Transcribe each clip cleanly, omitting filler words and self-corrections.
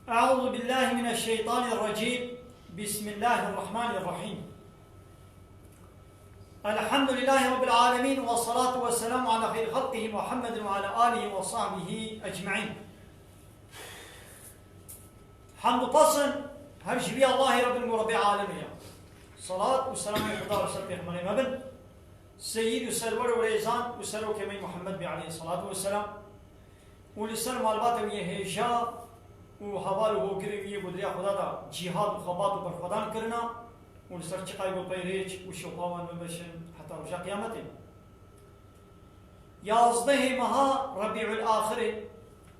أعوذ بالله من الشيطان الرجيم. بسم الله الرحمن الرحيم. الحمد لله رب العالمين، والصلاة والسلام على خير خلقه محمد وعلى آله وصحبه أجمعين. حمد تصن هر شبي الله رب المربع العالمين. صلاة والسلام على خدا رسول پیغمبر مبن سيد وسرور وريزان وسرور كمي محمد عليه الصلاة والسلام ولسر معلومات ويهجا و حوال هو گریه بدریا خدا دا جهاد و خبات و برخودان کرنا و لسر چقای و پیریچ و شوقاوان ببشن حتی رجا قیامته. 11 ماه ربیع الاخر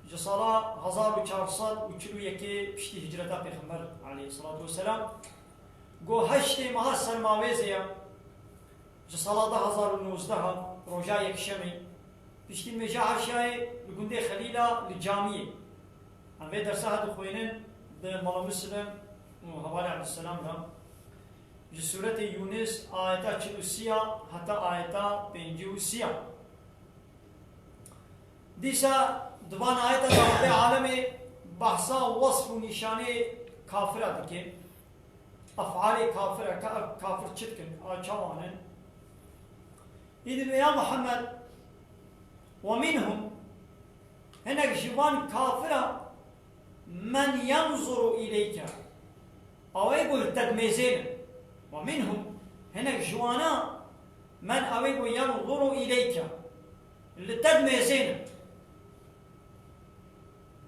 جسالا 1441 پشتی هجرتا پیغمبر علیه الصلاة والسلام گو 8 ماه سرماویزیا جسالا 2019 رجا یک شمی پشتی مجا عشای لگنده خلیلا لجامیه في درس هذا خوينين بمال مسلم وحوالي عبد السلام ده في سورة يونس آيات 40 حتى آيات 50 ديسا دوان آيات رب العالمين بحثا وصف و نشانه كافرة دكين أفعال كافرة كافر چتكن آچوانن إذن يا محمد ومنهم هناك جوان كافرة من ينظر إليك أو يقول تدميزين ومنهم هناك جوانا من أو يقول ينظر إليك لتدميزين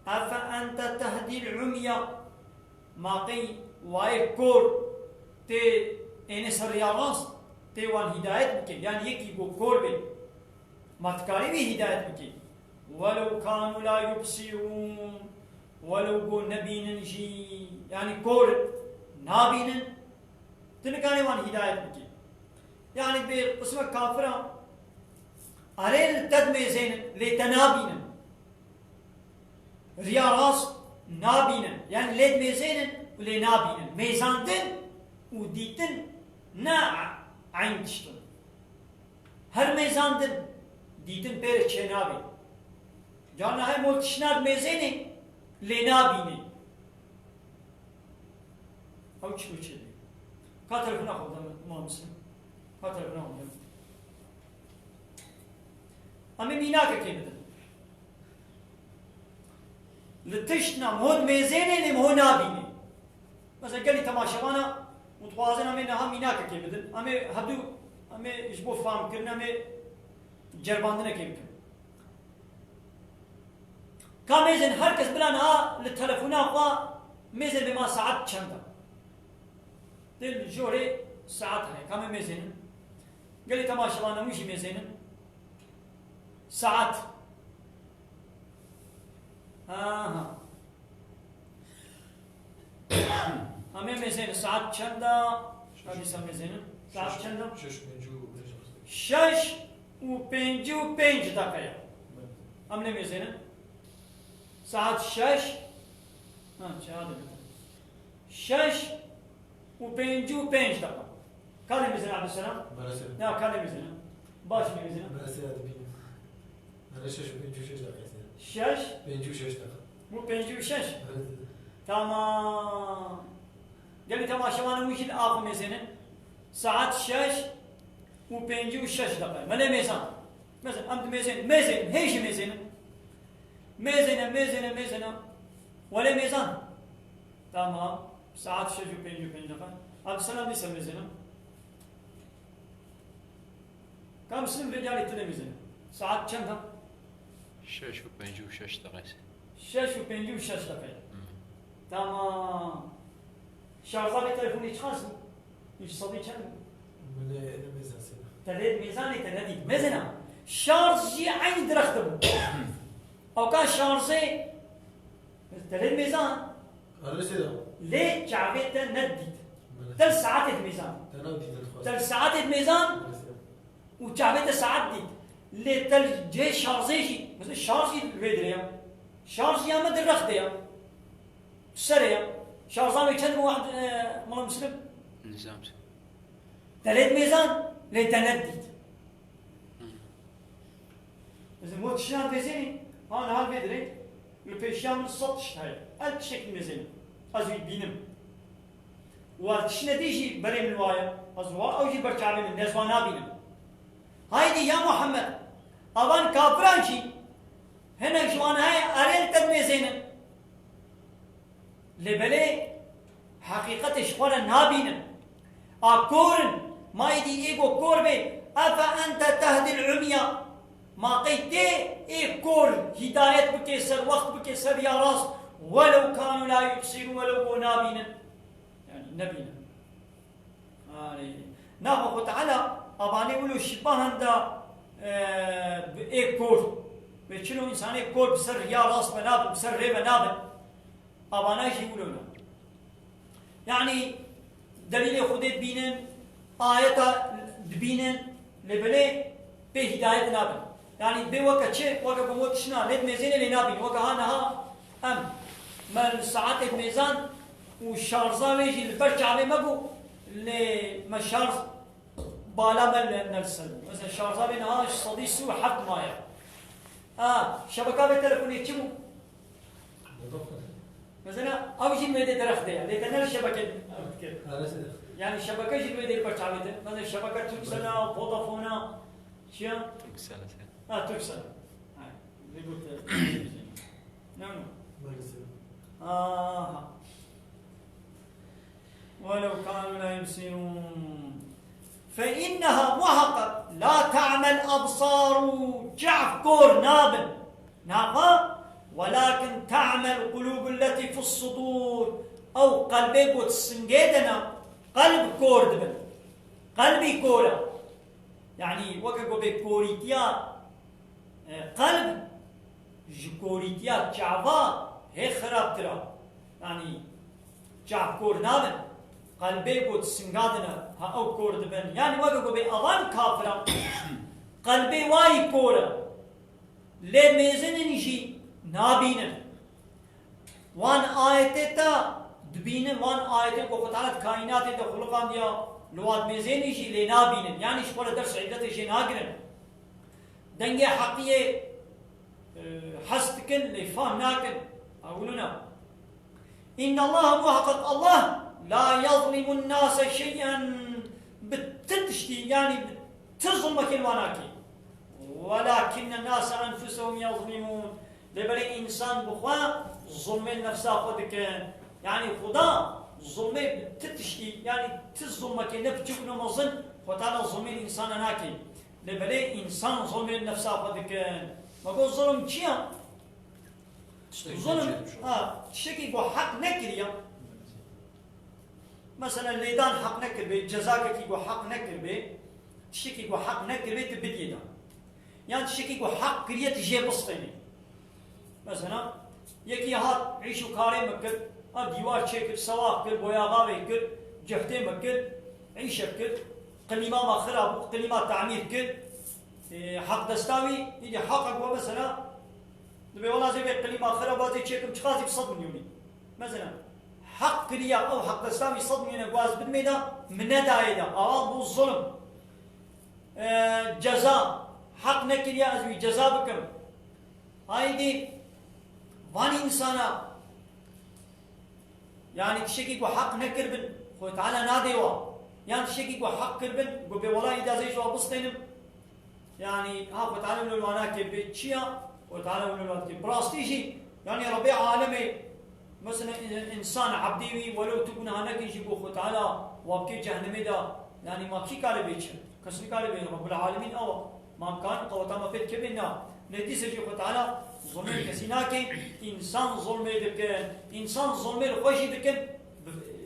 أفأنت تهدي العمي ما قي وايكور تي إنس الرياضانس تي وان هداية بكي يعني يكي بو كور بي ما تكاري بي هداية بكي ولو كانوا لا يبصرون ولو قول نبينا جي يعني كور نابينا تنكاني وان هداية بكي يعني بقسمة كافرة أريد تدميزين لتنابينا ريا راس نابينا يعني ليد ميزين ولنابينا ميزاندن وديتن نا عين تشتن هر ميزاندن ديتن بير چنابي جانا هاي مولتشناد ميزيني لنابيني أو تشو تشي كاتر بنا خدام ما مسلم كاتر بنا خدام أمي ميناك كيبدن لتشنا مهود ميزيني لمهو نابيني مثلا قال لي تماشانا متوازن أمي نها ميناك كيبدن أمي هدو أمي إجبو فهم كرنا أمي جرباندنا كيبدن كاميزن هركز بلانها للتلفونات وا ميزن بما ساعات چندا دل جوري ساعات هاي كام ميزن قال لي تماشى انا مش ميزن ساعات امي ميزن ساعات چندا هذه سم ميزن ساعات چندا 6 و 5 دقيقه امنه ميزن ساعات 6 6 و 5 دقيقة. كان ميزان عبد السلام؟ لا كان ميزان. باش ميزان. أنا 6 و 5 دقيقة. 6 5 و 6 دقيقة. مو 5 و 6. تمام. قال لي تمام شو أنا وش الآخر ميزان؟ ساعات 6 و 5 و 6 دقيقة. ما ميزان. مثلا أنت ميزان هيش ميزانة ولا ميزان تمام ساعات 6 و 5 دقيقة عبد السلام ليس ميزانة كم مسلم رجال التلفزيون ساعات كم 6 و 5 و 6 دقيقة 6 و 5 و 6 دقيقة تمام شارجات التليفون يتخاص يصدي كم من ميزان تلاد ميزاني ميزانة شارجي عين درختم أو كان شارجي تلاد ميزان ليه جعبته نديت 3 ساعات الميزان 3 ساعات الميزان وجعبته ساعات ديت ليه تل جي شارجي مثل شارجي الفيدريا شارجي ما درخت يا سريع شارجان يكلم واحد مال مسلم نظام تلاد ميزان ليه تنديت إذا موت شنو بيزيني أنا هالفيدري البيشام صدش هاي الشكل مزين أزوي بينم وتشنا ديجي بريم الوايا أزوا أوجي بركعبي من الناس وانا بينم هايدي يا محمد أبان كابرانشي هنا جوان هاي أريل تدميزين لبلي حقيقة شخورا نابينم أكورن ما يدي إيقو كوربي أفأنت تهدي العمية ما قيتي إيه كور هداية بكسر وقت بكسر يا راس ولو كانوا لا يبصرون ولو نابينا يعني نبينا نابو تعالى أباني يقولوا شبهن دا إيه كور بيشلو إنسان إيه كور بسر يا راس بنابل بسر ريبة نابل أبانا يقولون يعني دليل خديت بينن آية دبينن لبلي بهداية نابل يعني بوقت شيء وقت بوقت شنا لد ميزين اللي نابين وقت هانها أم ما ساعات الميزان والشارزة ويجي البرجع عليه مبو لمشارز بالا من نرسل مثلا شارزة بينها صديق سوى حد مايا شبكة بالتلفون يتشمو مثلا أو شيء ميدي درخت ده لكن أنا الشبكة يعني الشبكة شيء ميدي البرجع عليه مثلا الشبكة تكسنا وفودافونا شيء تكسنا تكسنا اللي قلت نعم ولو كانوا لا يبصرون فإنها محقق لا تعمل أبصار جعف كور نابل نابا ولكن تعمل قلوب التي في الصدور أو قلبي قد سنجدنا قلب كور دبل قلبي كورا يعني وكاكو بكوريتيا قلب جكوريتيا جعفا هي خراب ترى يعني جعف كور نابل قلبي قد سنجادنا ها أو كور دبن يعني وكاكو بأغان كافرة قلبي واي كورا لميزن نجي نابينا وان آيتتا دبينا وان آيتتا وفتحت كائنات خلقان ديا لواد ميزين يجي لنابينا يعني شكولا درس عدة يجي ناقرن دنجي حقية حستكن لفهم ناكن أقولنا إن الله محقق الله لا يظلم الناس شيئا بتتشتي يعني بتظلمك الواناكي ولكن الناس أنفسهم يظلمون لبري إنسان بخوا ظلم نفسه خدك يعني خدا ظلم بتتشتي يعني تظلمك نبتك نمظن وتعالى ظلم الإنسان ناكي لبري إنسان ظلم نفسه خدك ما قول ظلم كيا ظلم تشتكي بحق نكريا مثلا ليدان حق نكر بي جزاك كي حق نكر بي تشتكي بحق نكر بي تبديدا يعني تشتكي بحق كريا تجي بسطيني مثلا يكي هات عيشو كاري مكر ديوار شكر سواق كر بويا غاوي كر جهتي مكر عيشة كر قليما ما خراب قليما تعمير كر حق دستاوي يجي حقك ومثلا دبي والله زي قليما خراب وزي شكر تخازي بصد مليوني مثلا حق كريا أو حق دستاوي صد مليوني قواز بالميدا من دايدا أو بو الظلم جزاء حق نكريا أزوي جزاء بكم هايدي واني إنسانا يعني تشكيك وحق نكر بن خو تعالى ناديوا يعني تشكيك وحق كربن قبل والله إذا زي شو بسطينم يعني ها خو تعالى من الواناك بتشيا وتعالى من الواناك براستيجي يعني ربيع عالمي مثلا إنسان عبديوي ولو تكون هناك يجي خو تعالى وابكي جهنمي دا يعني ما كي قال بيتش كسر قال بين رب العالمين أو ما كان قوة ما في كبرنا نتيجة جو تعالى ظلم كسيناكي إنسان ظلم يدكن إنسان ظلم الخوش يدكن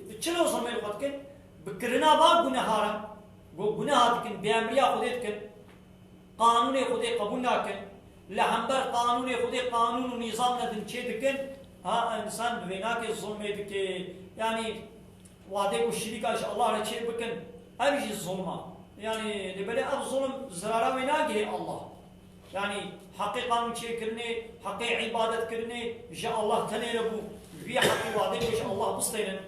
بتشلو ظلم الخوتكن بكرنا باب جناهارا جناه دكن بأمريا خديتكن قانون خدي قبولناكن لهمبر قانون خدي قانون ونظام ندن شيدكن ها إنسان بيناك الظلم يدكن يعني وعده والشريك الله رجيب بكن أبيج الظلمة يعني لبلا أب ظلم زرارة ويناجي الله يعني حقي قانون شيء كرني حقي عبادة كرني جاء الله تنيربو في حقي وعدين وش الله بسطين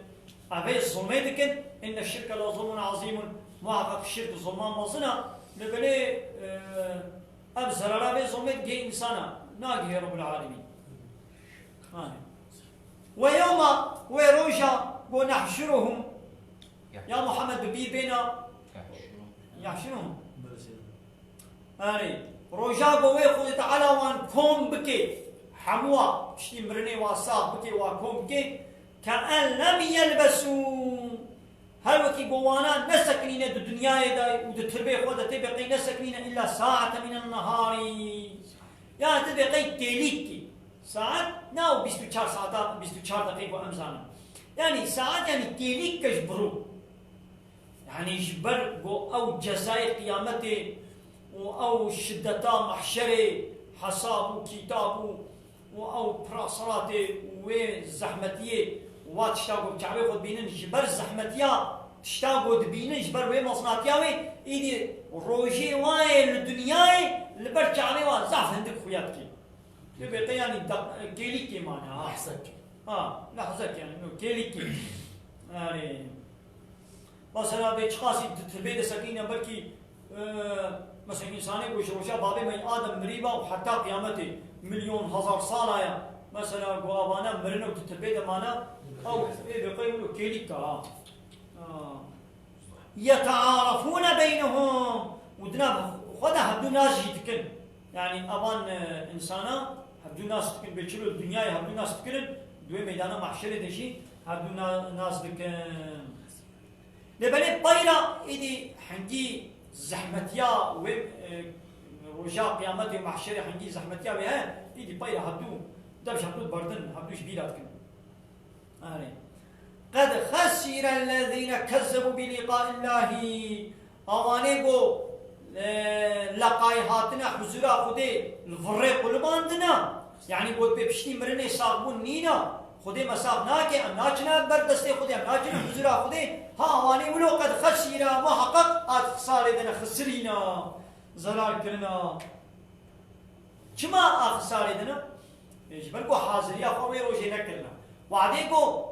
أبي الظلميتكن إن الشرك لظلم عظيم محقق الشرك ظلمان مظنة لبلا أب زرارة بظلمت جي إنسانا ناجي رب العالمين ويوم ويروجا ونحشرهم يا محمد ببي بينا يحشرهم روجا قوي خود تعالى وان كوم بكي حموا شتي مرني واساق بكي وكوم بكي كأن لم يلبسوا هل وكي قوانا نسكنين الدنيا دا ودتربي خود تبقي نسكنين إلا ساعة من النهار يعني تبقي تيليكي ساعات ناو 24 ساعة 24 دقيقة أمزانا يعني ساعات يعني تيليك كجبرو يعني جبر أو جزاء قيامته أو شدتا محشره حساب كتاب أو براسراته وزحمتيه واتشتاقو بكعبه خود بينن جبر زحمتيا تشتاقو دبينن جبر وي مصناتيا وي إيدي روجي واي للدنيا لبر كعبه وزعف هندك خوياتك يبقى يعني كيليكي معناها لحظك لحظك يعني كيليكي يعني مثلا بيتشخاصي تربية سكينة بلكي مثلا إنساني كوش روشا بابي من آدم مريبا وحتى قيامته مليون هزار سالة يا مثلا قوابانا مرنو تتربية مانا أو بيقولوا كيليكا يتعارفون بينهم ودنا خدا هبدو ناس يتكن يعني أبان إنسانا هبدو ناس تكن بيشلو الدنيا هبدو ناس تكن دوي ميدانا محشرة دشي هبدو ناس تكن لبني طيرة إيدي حنجي زحمتيا ورجاء قيامتي محشرة حنجي زحمتيا بها إيدي طيرة هبدو دبش هبدو بردن هبدو شبيلات كن قد خسر الذين كذبوا بلقاء الله أوانيقو لقاي هاتنا حزورا خودي الفرق قلباندنا يعني بود بيبشتي مرني صاغبون نينا خودي مساق ناكي ام ناچنا بردسته خودي ام ناچنا حزورا خودي ها اواني ولو قد خسر محقق خساره دنا خسرينا زرار كرنا كما خساره دنا يجبركو حاضريا خوي روجي نكرنا وعديكو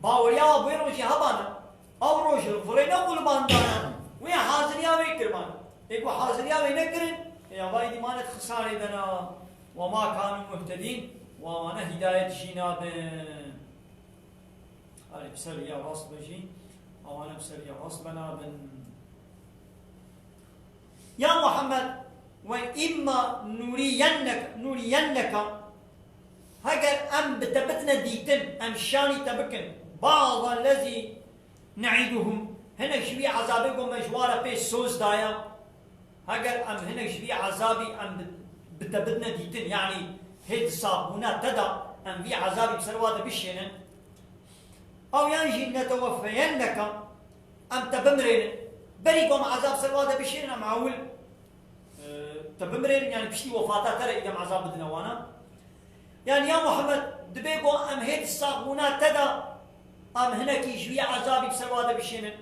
باوريا بوي روجي هبانا او روجي الفرينا قلباندنا ويا حاضريا ويكرمان ايكو حاضريا وينكرن يا وايدي مالت خساره دنا وما كانوا مهتدين وانا هدايه جينا هذه بسريه راس بجي او انا بسريه راس بنابن يا محمد واما نرينك هاجر ام بتبتنا ديتن ام شاني تبكن بعض الذي نعيدهم هنا شوي عذابكم مجواره في سوز دايا هاجر ام هنا شوي عذابي ام بتبتنا ديتن يعني هيد صابونات تدا ام في عذابي بسرواده بشينن او ينجي نتوفينك ام تبمرين بريكم عذاب سرواده بشينن ام عول تبمرين يعني بشتي وفاتها ترى اذا عذاب بدنا وانا يعني يا محمد دبيكو ام هيد الصابونات تدا ام هناك يجي عذابي بسرواده بشينن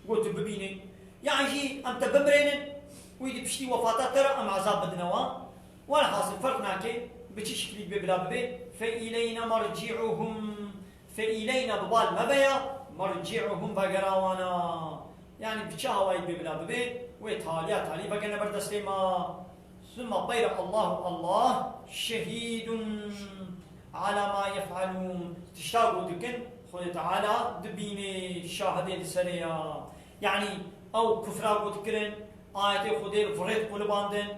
قلت ببيني يعني ام تبمرين ويدي بشتي وفاتها ترى ام عذاب بدنا وانا ولا حاصل فرقنا كي بتشكلي ببلا ببي فإلينا مرجعهم فإلينا ببال مبيا مرجعهم بقراوانا يعني بتشاوي ببلا ببي ويتاليا تالي بقنا بردسليما ثم طير الله شهيد على ما يفعلون تشتاقوا دكن خذ تعالى دبيني شاهدين السرية يعني أو كفراقوا دكرن آياتي خذين فريد قلباندن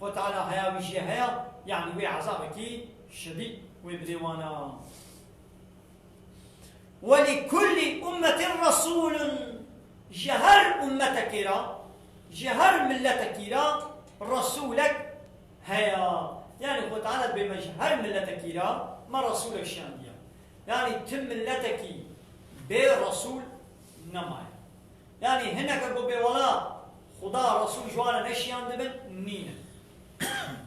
خذ تعالى هيا وشي هيا يعني وي عذابك شديد وبديوانا ولكل أمة رسول جهر أمتك جهر ملتك رسولك هيا يعني خذ تعالى بمجهر ملتك ما رسولك شانديا يعني تم ملتك برسول نمايا يعني هناك بولا خدا رسول جوانا نشيان دبن نينا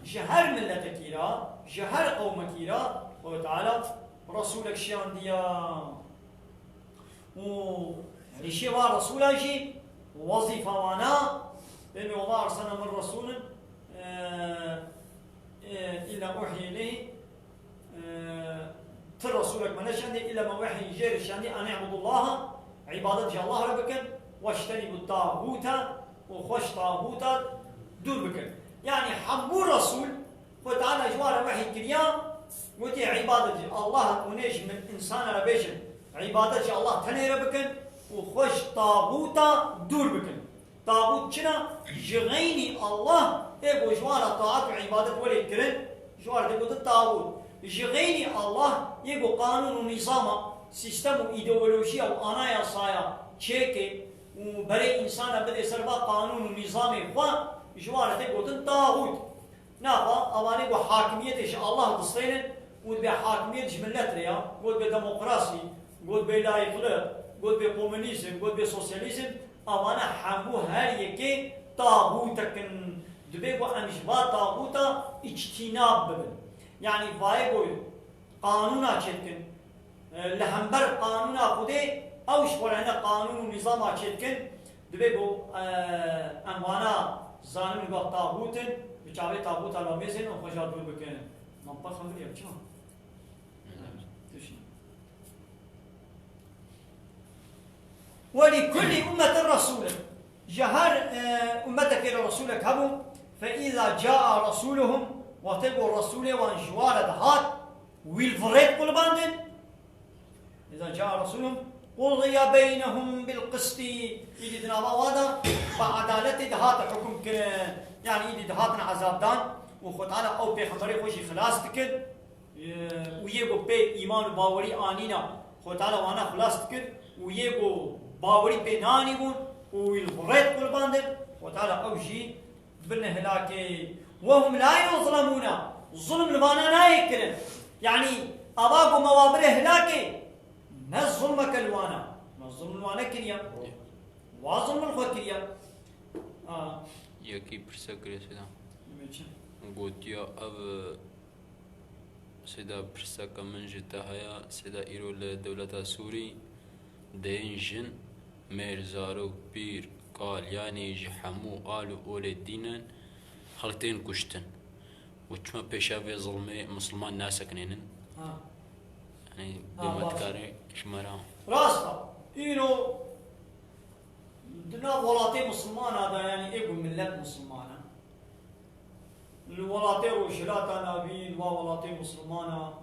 جهر ملتك جهر قومك وتعالى رسولك شيان ديا يعني شيء رسول اجي وظيفه وانا لانه وما ارسلنا من رسول الا اوحي اليه تر رسولك ما نشأني الا ما وحي يجير شاني ان اعبدوا الله عبادة الله ربكن واجتنبوا الطاغوت وخوش طاغوت دور بكن يعني حمو الرسول وتعالى جوار وحي كريان وتي عبادة الله ونيش من إنسان ربيشن عبادة الله تنير بكن وخش طاغوتا دور بكن طاغوت شنا جغيني الله إيه جوار طاعت وعبادة ولي كرن جوار دي الطاغوت جغيني الله يقول قانون ونظام سيستم وإيديولوجيا وأنايا صايا تشيكي وبري إنسان بدأ سربا قانون ونظام إخوان جوار دي قلت طاغوت ناقا أواني قو حاكمية الله تصينن قلت بحاكمية ملتريا قلت بديمقراطي قلت بلايقلة قلت بكومونيزم قلت بسوسياليزم أوانا حمو هر يكي طاغوتكن دبيقو أمشبا طاغوتا اجتناب ببن يعني بايقو قانونا چتكن لهمبر قانونا خودي أو شورنا قانون ونظام چتكن دبيقو أموانا زانون قو طاغوتن بچاوي طاغوتا لاميزن وخجا دور بكن نمبر خمري بچان ولكل أمة رسول جهر أمتك إلى رسولك هبو فإذا جاء رسولهم وتبوا الرسول وانجوار دهات ويلفريد قلباندن إذا جاء رسولهم قضي بينهم بالقسط إذا دنابا وادا بعدالة دهات حكم يعني إذا دهاتنا عذاب دان وخطانا أو بيخمري خوشي خلاص تكد ويقو بي إيمان باوري آنينا خطانا وانا خلاص تكد ويقو باوري بيناني بون والغريت قرباندن وتعالى أوجي بالنهلاكي وهم لا يظلمون الظلم لبانا لا يكرن يعني أباكو موابر هلاكي ما الظلم كالوانا ما الظلم الوانا كريا وظلم الخوة كريا يكي برسا كريا سيدا قلت يا أب سيدا برسا كمن جتا هيا سيدا إيرو لدولة سوري دين جن ميرزارو بير قال يعني جحمو آلو أولي دينا خلطين كشتن وچما پیشاوی ظلمي مسلمان ناسكنين يعني بمتكاري شمرا راستا إنو دنا ولاتي مسلمان هذا يعني إيقو ملت مسلمانة الولاتي روشلاتا نابين وولاتي مسلمانة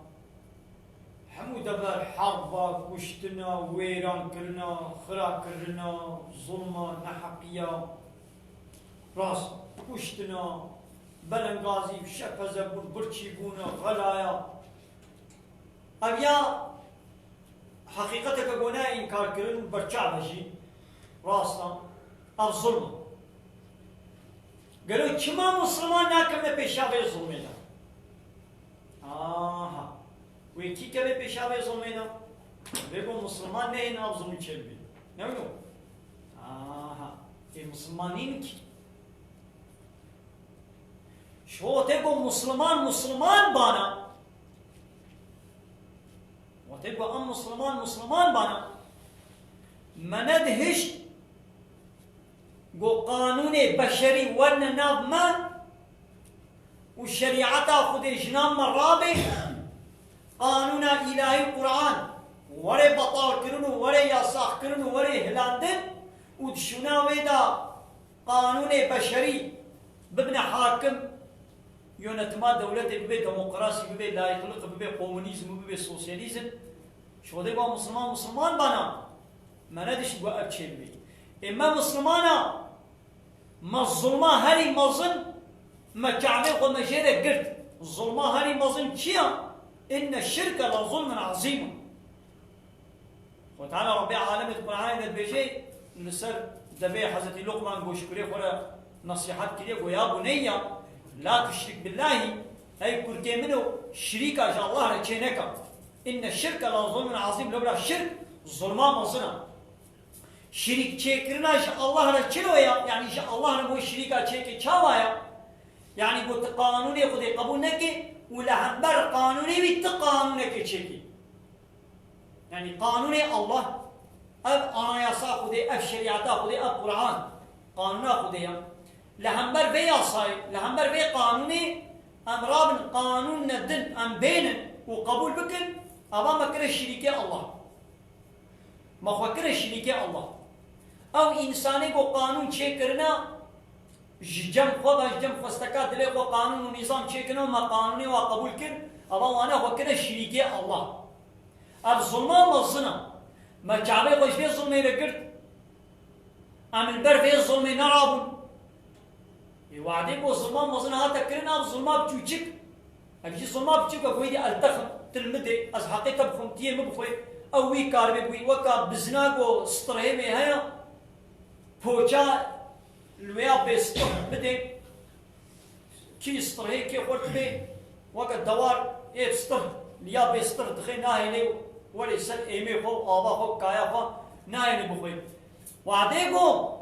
حمو دبر حربا كشتنا ويران كرنا خرا كرنا ظلمة نحقية راس كشتنا بلنغازي شكزة برشيبونا غلايا أبيا حقيقتك قونا إنكار كرن برشا بجي راسنا الظلم قالوا كما مسلمان ناكمنا بيشافي الظلمنا ويكي كبه بيشابه ظلمنا بيقول مسلمان نهين أفظلم كلبي نقول المسلمانين كي شو تقول مسلمان بانا وتقول أم مسلمان بانا مندهش قو قانون بشري ورنا ما والشريعة خذ جنام مرابي قانون إلهي القرآن وري بطار كرنو وري يصاح كرنو وري هلاندن ودشونا ويدا قانون بشري ببنى حاكم يونتما دولة ببي ديمقراطي ببي لا يخلق ببي كومونيزم ببي سوسياليزم شو ده بقى مسلمان بنا ما ندش بقى أبشر بي إما مسلمانا ما الظلمة هري مظن ما كعبه وما جرى قرد الظلمة هري مظن كيا إن الشرك لظلم عظيم وتعالى ربي عالم القرآن إذا بيجي نسر دبي حضرت لقمان بوشكري خلا نصيحات كده ويا بني لا تشرك بالله أي كرتي منه شريكا شاء الله رجينك إن الشرك لظلم عظيم لولا الشرك ظلما مظنا شريك شكرنا شاء الله رجينه يعني شاء الله نبغى شريكا شيك شوايا يعني قلت قانوني خذي قبول نكي ولا همبر قانوني بيت قانونك شيكي يعني قانوني الله أب أنا يسا خذي أب شريعة خذي أب قرآن قانون خذي لهمبر بيا صاي لهمبر بي قانوني أمراب قانون ندن أم بين وقبول بكن أبا ما كره شريكة الله ما خو كره شريكة الله أو إنساني کو قانون شيء کرنا جم خدا جم خستكات ليه قانون ونظام شكله ما قانوني وقبول كر الله أنا وكذا شريكي الله الظلم والظنا ما شعبي وش في ظلم يذكر أم البر في ظلم نرابون وعدي بو ظلم والظنا هذا كرنا الظلم بتوجك أبي ظلم بتوجك أقولي الدخل تلمدة أز حقيقة بفهمتيه مبخوي أو وي كاربي بوي وكا بزناقو سترهي مهايا بوجا الويا بيستر بدي كي سترهي كي قلت بي وكا دوار إيه ستر ليا بيستر دخل ناهي وليس إيمي خو آبا خو كايا خو ناهي بخوي وعديكو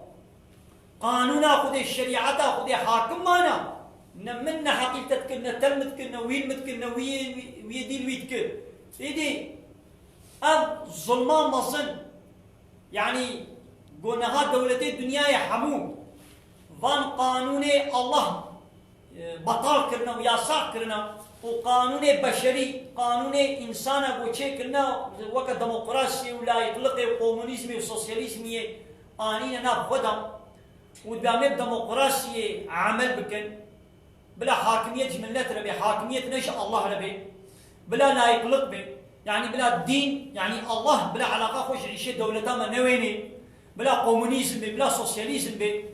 قانونا خذ الشريعة خذ حاكم مانا نمنا حقيقتك كنا تلمت كنا ويلمت كنا ويدي الويد كل إيدي أب ظلمان مصن يعني قلنا دولتي الدنيا يحمو فان قانوني الله بطال كرنا وياسار كرنا وقانوني بشري قانوني إنسان وشي كرنا وقت ديمقراطية ولا يطلق كومونيزم وسوسياليزم آنينا نابخدم ودامي بديمقراطية عمل بكن بلا حاكمية جملات ربي حاكمية نشأ الله ربي بلا لا يطلق به يعني بلا دين يعني الله بلا علاقة خوش عيشة دولتا ما نويني بلا كومونيزم بلا سوسياليزم به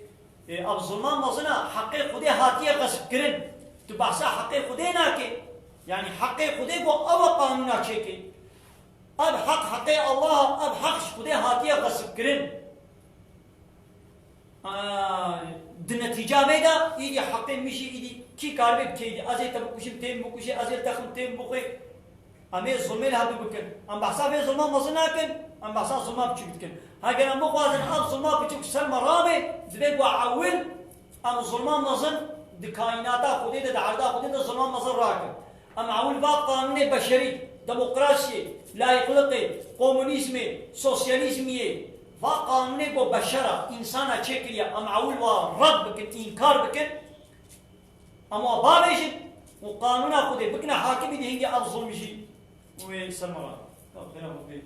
الظلمان مظنا حقيق خدي هاتية قصب كرن تبعسا حقيق خدي ناكي يعني حقيق خدي بو أو قانونا شيكي أب حقيق الله أب حق خدي هاتية قصب كرن النتيجة بيدا إيدي حقين مشي إيدي كي كاربي بكيدي أزي تبكوشم تيم بكوشي أزي تخم تيم بخي أمي الظلمي لها بكن أم بحسا في ظلمان مظناكن أم بحسا ظلمان بچو بكن هاكن أم بخوازن أب ظلمان بچو كسر مرابي دبيت وعول أم ظلمان مظن دي كائناتا خودي دي عرضا خودي دي ظلمان مظن راكن أم عول باق قانون بشري ديمقراطية لايقلقي كومونيزمي سوسياليزمي وقانوني بو بشرة إنسانا تشكليا أم عول ورد بكن إنكار بكن أما بابيشن وقانونا خودي بكنا حاكمي دي هنجي الظلم يجي ويسلم الله خيره فيك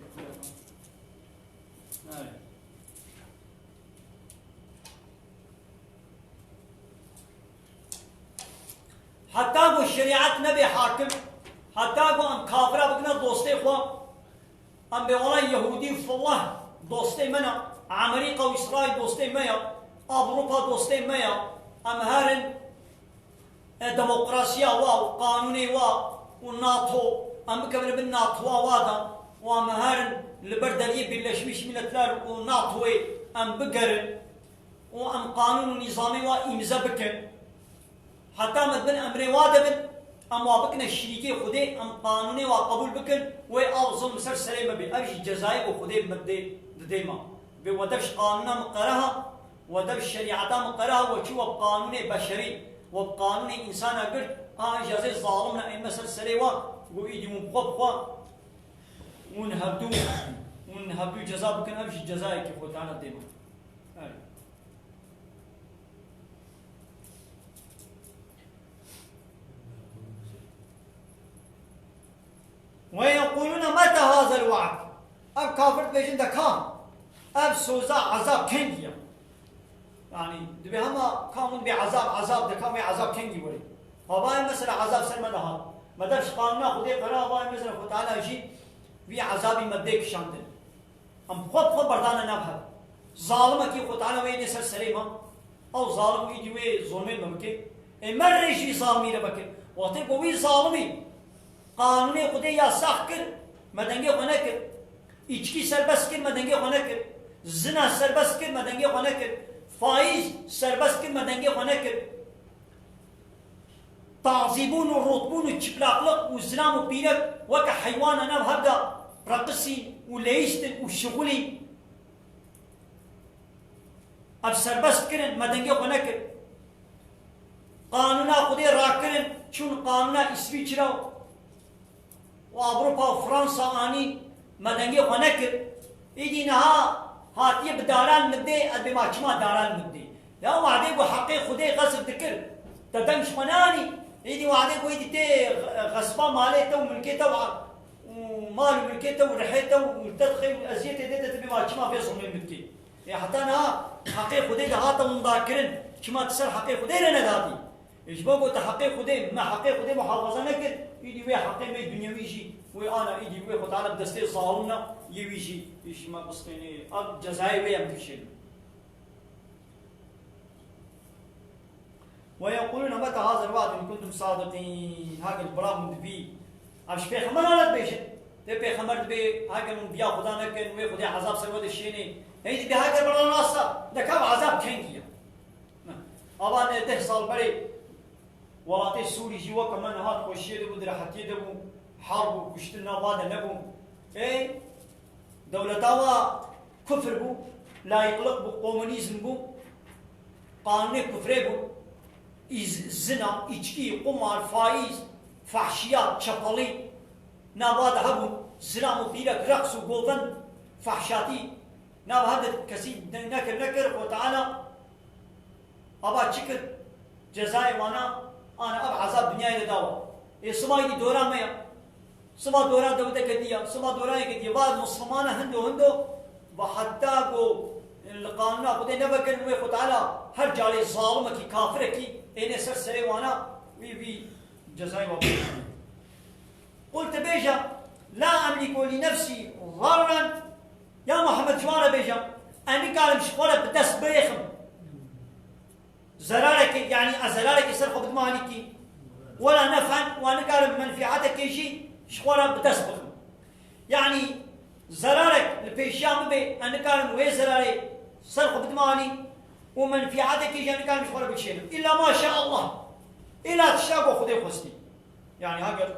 حتى قو الشريعة نبي حاكم حتى قو أم كافرة بكنا دوستي خوا أم بولا يهودي في الله دوستي منا أمريكا وإسرائيل دوستي ميا أوروبا دوستي ميا أم هارن ديمقراطية وقانوني والناتو أم كبر بالناتو وادا وأم هارن البردلية باللشمش من الثار وناتوي أم بقرن وأم قانون نظامي وإمزا بكن حتى مدبن أمري وادبن أم وابكنا الشريكي خدي أم قانوني وقبول بكن وأوزن مسر سليمة بي أبش جزائي وخدي مدي ديما بودبش قانونا مقرها ودبش شريعتا مقرها وشو بقانوني بشري وبقانوني إنسان قلت جزاء ظالمنا إن مسر سليوة وإيدي مبقبقوا ونهبدو جزاء بكن أبش جزائي كيف وتعالى ديما ويقولون متى هذا الوعد أب كافر بيجن دكان أب سوزا عذاب كنجي يعني دبي هما كانوا بعذاب دكان بعذاب كنجي ولي فباي مثلا عذاب سلمة ده ما دفش قانونا خدي قرار باي مثلا فتعالى شيء في عذابي مديك شاندن أم خود بردانا نبهر ظالمة كي فتعالى وين يسر سليمة أو ظالم ويدي وين ظلمين بمكي مر شيء ظالمي ربك وقتي قوي ظالمي قانوني خودي يا ساكر مدنگي خنكر içki serbest kir medengi xonekir zina serbest kir medengi xonekir faiz serbest kir medengi xonekir تعذيبون والرطبون والشبلاقلق والزلام والبيلك وك حيوان انا بهبدا رقصي وليشتن وشغلي اب سربست كرن مدنگي خنكر قانونا خودي راكرن چون قانونا اسويچرا وأوروبا وفرنسا آني مدنگي خنكر إيدي نها هاتيه بداران مدي أدبي ما كما داران مدي لا وعدي بو حقي خدي غصب ذكر تدمش مناني إيدي وعدي بو إيدي تي غصبا ماليته وملكيته ومال ملكيته ورحيته والتدخل والأزية دي تبي ما كما في صميم مدي حتى نها حقي خدي هاتا من ذاكرن شما تسر حقي خدي لنا ذاتي إيش بقول تحقي خدي ما حقي خدي محافظة نكد يدي ويا حقي ما الدنيا ويجي وأنا يدي ويا خد على بدستي صالونا يويجي إيش ما بسطيني الجزائر ويا متشيل ويقولون متى هذا الوعد إن كنتم صادقين هذا البرام مدبي أمش بيخمر على بيش تبي خمر تبي هذا من بيا خدا نكن ويا خدا عذاب سواد الشيني هيدي بهذا البرام ناصا ده كم عذاب كينجيا أبان تحصل بري ولاتي سوري جوا كمان هاد خوشيه دبو درحتي دبو حرب وكشتنا بعد نبو اي دولتاوا كفر بو لا يقلق بو كومونيزم بو قانون كفر بو زنا içki قمار فايز فحشيات شپلي ناباد هبو زنا مبيرك رقص وغوفن فحشاتي ناباد كسي نكر وتعالى أبا شكر جزائي وانا أنا أب عذاب دنيا لداوا إيه سما يدي دوران ميا سما دوران دودا كديا سما دوران كديا بعد مسلمان هندو وحتى كو القانون خدي نبكن ويخد على هر جالي ظالم كي كافر كي إني سر سري وانا وي جزائي وابو قلت بيجا لا أملك لنفسي ضرا يا محمد جوانا بيجا أني قال مش قولة بدس بيخم زرارك يعني أزرارك يسرق بدمانك ولا نفعا وأنا قال منفعتك يجي شخورا بتسبخ يعني زرارك البيشام بي أنا قال وين زراري سرق بدماني ومنفعتك يجي أنا قال شخورا بتشيل إلا ما شاء الله إلا تشاقو خدي خستي يعني هاجر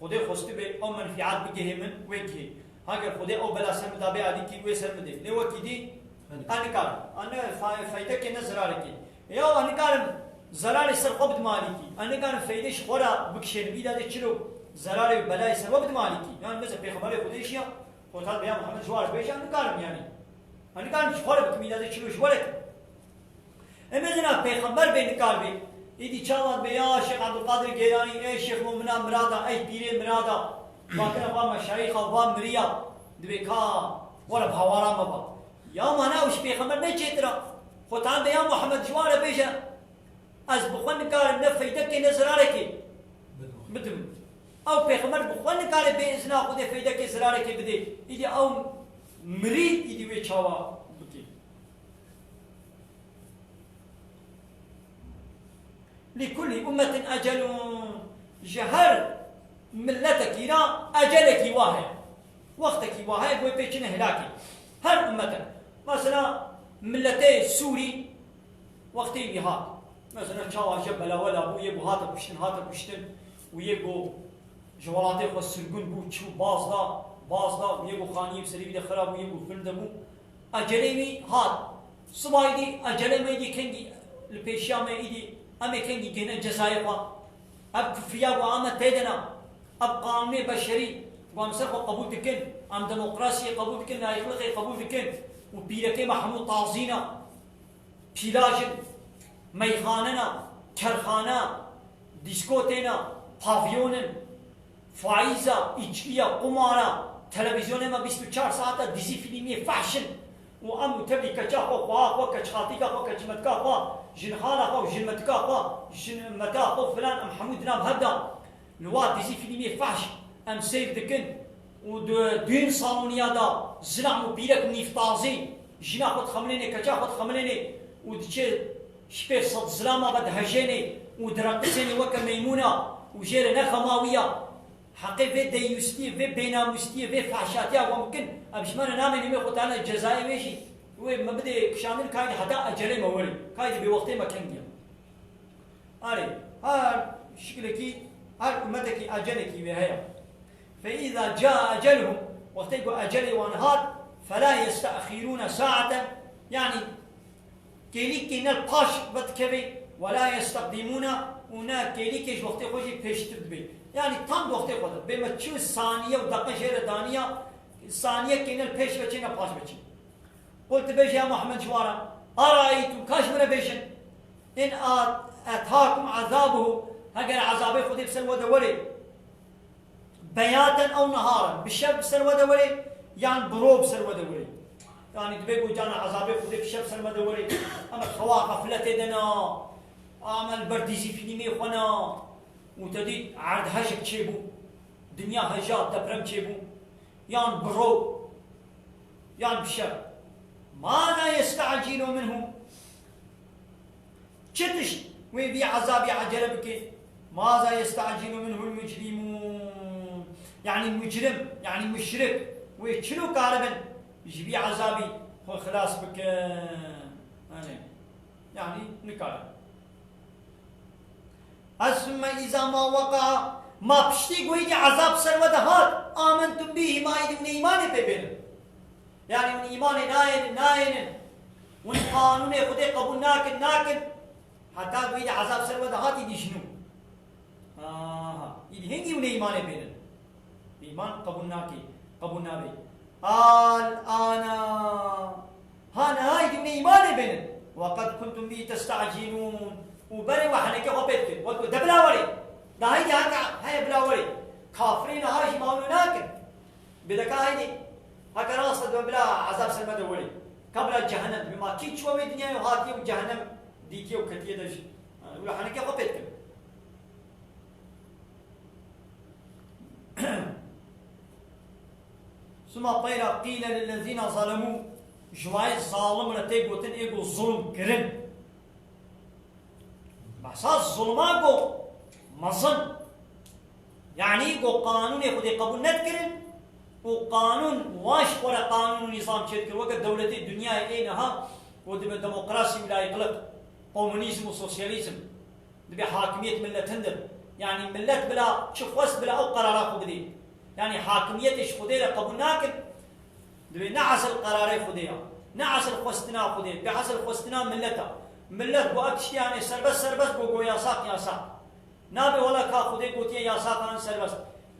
خدي خستي بي أو منفعات بيجي من وينكي هاجر خدي أو بلا سر متابع هذيك ويسر مدي لو كدي أنا قال أنا فايدك نزرارك يا أنا قال زراري سرقة بدمالكي أنا قال فايدش خورا بكشير بيدا تشلو زراري بلاي سرقة بدمالكي يعني مثلا بيخبري خديشيا قلت بيا محمد جوار بيش أنا قال يعني أنا قال مش خورا بكميدا تشلو شوالك أما زنا بيخبر بين قلبي إدي شاور بيا شيخ عبد القادر الجيلاني أي شيخ مؤمنا مرادا أي بيري مرادا باكنا با مشايخ با مريا دبيكا ولا بهوارا بابا يا مانا وش بيخبر نجيترا خطان بيا محمد جوار بيشا از بخون کار نه فایده کی نه ضرر کی بدم او پیغمبر بخون کار به ازنا خود فایده کی ضرر کی بده ایدی او مرید ایدی وی چاوا بکی لكل أمة أجل جهر ملتك لا أجلك واحد وقتك واحد ويبيشن هلاكي هر أمة مثلا ملتي سوري وقتي بهاد مثلا شاوا جبل ولا بو يبو هذا بشتن ويبو جوالاتي خو سرگون بو چو بازدا ويبو خاني بسري بده خراب ويبو فندمو اجلمي هاد صبايدي اجلمي دي كنجي البيشام ايدي امي كنجي جنا جزائر اب كفريا وعامه تيدنا اب قانون بشري وامسخ قبول تكن ام ديمقراطيه قبول تكن لا يخلق قبول تكن وبيركي محمود طازينا بيلاجن ميخاننا كرخانة ديسكوتينا پاویونن فائزة إجبية قمارة تلفزيون ما 24 ساعة ديزي فيلمي فاشن وأم تبي كجا خو كجخاتيكا خو كجمتكا خو جنخالا خو جنمتكا خو جنمتا خو فلان أم حمود نام هدا نوا ديزي فيلمي فاشن أم سيف دكن ودين صالونيا دا زنا مبيرك نيفتازي جنا خو تخمليني كجا خو تخمليني ودشي شبه صد زلامة بد هجيني ودرقسيني وكا ميمونة وجير نخماوية حقي في ديوستي في بيناموستي في فحشاتيا وممكن أبشمان نامي نمي خطانا الجزائي ويشي وما بدي كشامل كايد حتى أجلي موري كايد بوقتي ما كنجي أري هار شكلكي هار أمتكي أجلكي بهايا فإذا جاء أجلهم وقتيكو أجلي وانهار فلا يستأخرون ساعة يعني كيليك كينال باش بتكبي ولا يستقدمون هنا كيليك وقت خوشي بيشتد بي يعني تام وقت خود بما تشو ثانية ودقيقة شهر دانية ثانية كينال بيش بتشينا باش بتشي قلت بيش يا محمد جوارا أرأيتم كاشمنا بيشن إن أتاكم عذابه هجر عذابه خودي بسلوى دوري بياتا أو نهارا بالشب بسلوى دوري يعني بروب بسلوى دوري يعني دبيقو جانا عذابي خودك شب سلمة دوري أما خوا غفلة دنا أما البرديزي في نيمي خنا وتدي عرض هشك تشيبو دنيا هجات دبرم تشيبو يان برو يان بشر ماذا يستعجل منه شتش ويبي عذابي عجل بك ماذا يستعجل منه المجرمون يعني المجرم يعني المشرك ويشنو كاربن يجيبي عذابي هو خلاص بك يعني نكارب ثم إذا ما وقع ما بشتي قويدي عذاب سرود هاد آمنتم به ما يدي من إيمان ببين يعني من إيمان ناين من قانون خدي قبول ناكن حتى قويدي عذاب سرود هاد يدي شنو يدي هنجي من إيمان ببين إيمان قبول نابي الآن هاي من إيمان ببين وقد كنتم به تستعجلون وبري وحنك وبيتك دبلا وري ده هيدي هاي بلا وري كافرين هاي ما ناكن بدك هيدي هكا راصد بلا عذاب سلمة وري قبل جهنم بما كي تشوي الدنيا وهاتي وجهنم ديكي وكتيه دش ولا حنك وبيتك ثم قيل للذين ظلموا جواي ظالم رتيق وتن ايغو ظلم كرن بحساس ظلماكو مظن يعني قو قانون خدي قبول نذكرن وقانون واش ولا قانون نظام تذكر وقت دولة الدنيا اينها ودب الديمقراطية ولا يقلق كومونيزم وسوسياليزم دبي حاكمية ملة هندل يعني ملة بلا شخوص بلا او قرارات خدي يعني حاكمية ايش خدي قبول ناكل دبي نعس القرار خديها نعس الخوستنا خدي بعس الخوستنا ملتها ملت بو اكشتي يعني سربس بو يا ساق نابي ولا كا خدي قوتي يا ساق عن سربس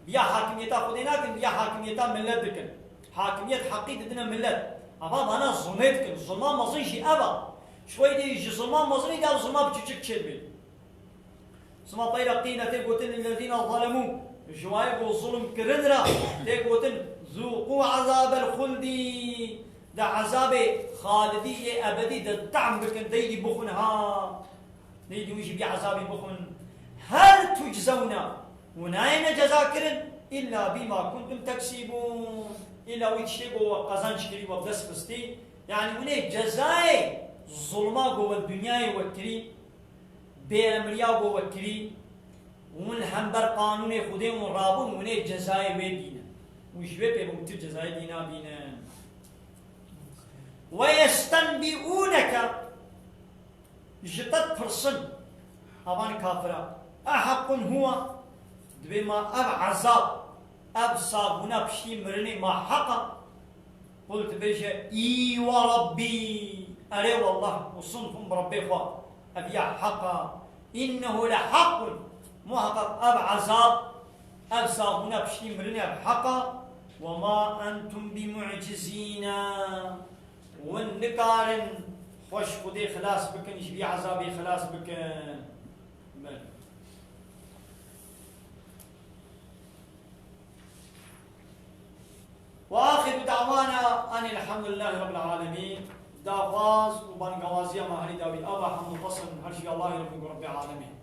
بيا حاكميتها خدي لكن بيا حاكميتها ملت بكن حاكمية حقيقة دنا ملت أبا أنا ظلمتكن ظلمان مظن شي أبا شوي دي يجي ظلمان مظن قال ظلمان بتشك تشبي ثم طير قينة تقوتن الذين ظلموا جوايب والظلم كرندرا تقوتن ذوقوا عذاب الخلد ده عذاب خالدي أبدي ده طعم بكن ديدي بخنها ديدي ويجي بي عذابي بخن هل تجزون وناين جزاكرن إلا بما كنتم تكسبون إلا ويتشتغوا وقزان شكري وبدس بستي يعني وني جزاي ظلما جوا الدنيا وكري بيرمريا جوا وكري ون همبر قانون خودم رابون وني جزاي وبينا ويشوي بموت جزاي دينا بينا ويستنبئونك جتت فرصن أبان كافرة أحق هو بما أب عذاب أب صابونا بشي مرني ما حقا قلت بيجا إي وربي أري والله وصنكم بربي خوا أبيع حقا إنه لحق محقق أب عذاب أب صابونا بشي مرني أب حقا وما أنتم بمعجزين والنكارن خوش خدي خلاص بكن يشبي عذابي خلاص بكن وآخر دعوانا أن الحمد لله رب العالمين دافاز وبان قوازيا ما هني داوي أبا حمد فصل هرشي الله رب العالمين